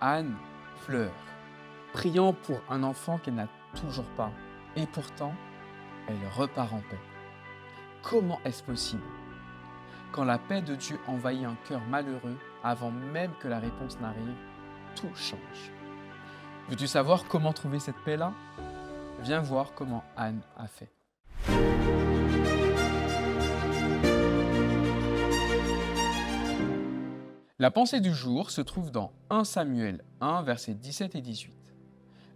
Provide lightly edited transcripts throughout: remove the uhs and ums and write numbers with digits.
Anne pleure, priant pour un enfant qu'elle n'a toujours pas. Et pourtant, elle repart en paix. Comment est-ce possible? Quand la paix de Dieu envahit un cœur malheureux, avant même que la réponse n'arrive, tout change. Veux-tu savoir comment trouver cette paix-là? Viens voir comment Anne a fait. La pensée du jour se trouve dans 1 Samuel 1, versets 17 et 18.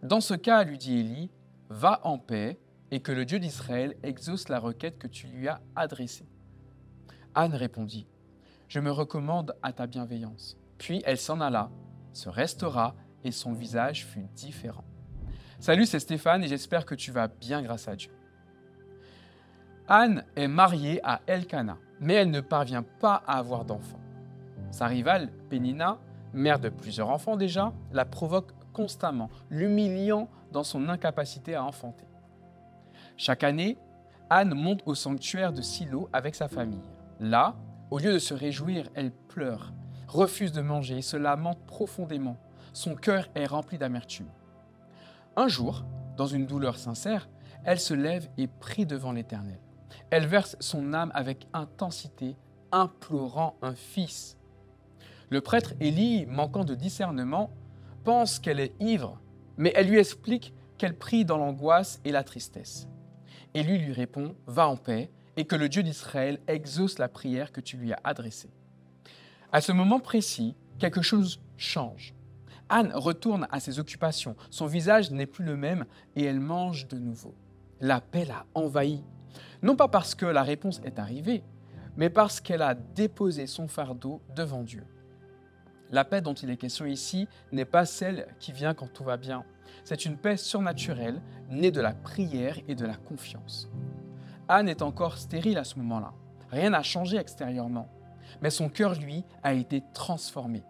Dans ce cas, lui dit Élie, « Va en paix, et que le Dieu d'Israël exauce la requête que tu lui as adressée. » Anne répondit, « Je me recommande à ta bienveillance. » Puis elle s'en alla, se restaura, et son visage fut différent. Salut, c'est Stéphane, et j'espère que tu vas bien grâce à Dieu. Anne est mariée à Elkana, mais elle ne parvient pas à avoir d'enfants. Sa rivale, Pénina, mère de plusieurs enfants déjà, la provoque constamment, l'humiliant dans son incapacité à enfanter. Chaque année, Anne monte au sanctuaire de Silo avec sa famille. Là, au lieu de se réjouir, elle pleure, refuse de manger et se lamente profondément. Son cœur est rempli d'amertume. Un jour, dans une douleur sincère, elle se lève et prie devant l'Éternel. Elle verse son âme avec intensité, implorant un fils. Le prêtre Élie, manquant de discernement, pense qu'elle est ivre, mais elle lui explique qu'elle prie dans l'angoisse et la tristesse. Élie lui répond « Va en paix et que le Dieu d'Israël exauce la prière que tu lui as adressée. » À ce moment précis, quelque chose change. Anne retourne à ses occupations, son visage n'est plus le même et elle mange de nouveau. La paix l'a envahie, non pas parce que la réponse est arrivée, mais parce qu'elle a déposé son fardeau devant Dieu. La paix dont il est question ici n'est pas celle qui vient quand tout va bien. C'est une paix surnaturelle, née de la prière et de la confiance. Anne est encore stérile à ce moment-là. Rien n'a changé extérieurement. Mais son cœur, lui, a été transformé.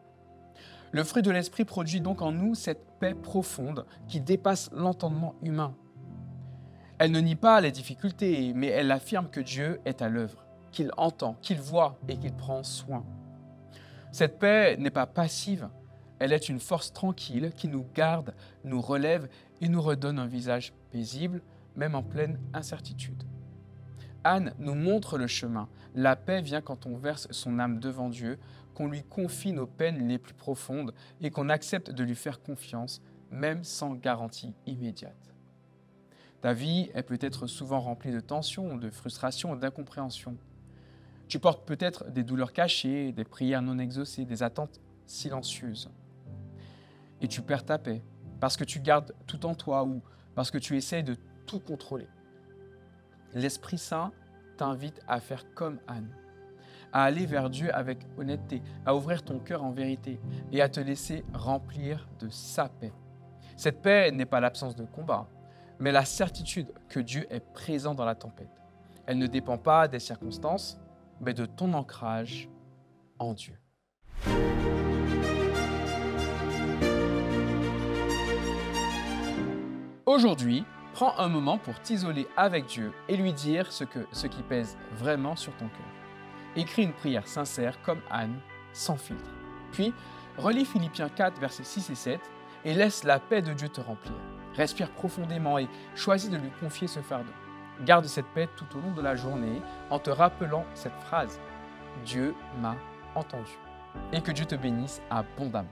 Le fruit de l'esprit produit donc en nous cette paix profonde qui dépasse l'entendement humain. Elle ne nie pas les difficultés, mais elle affirme que Dieu est à l'œuvre, qu'il entend, qu'il voit et qu'il prend soin. Cette paix n'est pas passive, elle est une force tranquille qui nous garde, nous relève et nous redonne un visage paisible, même en pleine incertitude. Anne nous montre le chemin. La paix vient quand on verse son âme devant Dieu, qu'on lui confie nos peines les plus profondes et qu'on accepte de lui faire confiance, même sans garantie immédiate. Ta vie est peut-être souvent remplie de tensions, de frustrations et d'incompréhension. Tu portes peut-être des douleurs cachées, des prières non exaucées, des attentes silencieuses. Et tu perds ta paix parce que tu gardes tout en toi ou parce que tu essaies de tout contrôler. L'Esprit Saint t'invite à faire comme Anne, à aller vers Dieu avec honnêteté, à ouvrir ton cœur en vérité et à te laisser remplir de sa paix. Cette paix n'est pas l'absence de combat, mais la certitude que Dieu est présent dans la tempête. Elle ne dépend pas des circonstances, mais de ton ancrage en Dieu. Aujourd'hui, prends un moment pour t'isoler avec Dieu et lui dire ce qui pèse vraiment sur ton cœur. Écris une prière sincère comme Anne, sans filtre. Puis, relis Philippiens 4, versets 6 et 7 et laisse la paix de Dieu te remplir. Respire profondément et choisis de lui confier ce fardeau. Garde cette paix tout au long de la journée en te rappelant cette phrase « Dieu m'a entendu » et que Dieu te bénisse abondamment.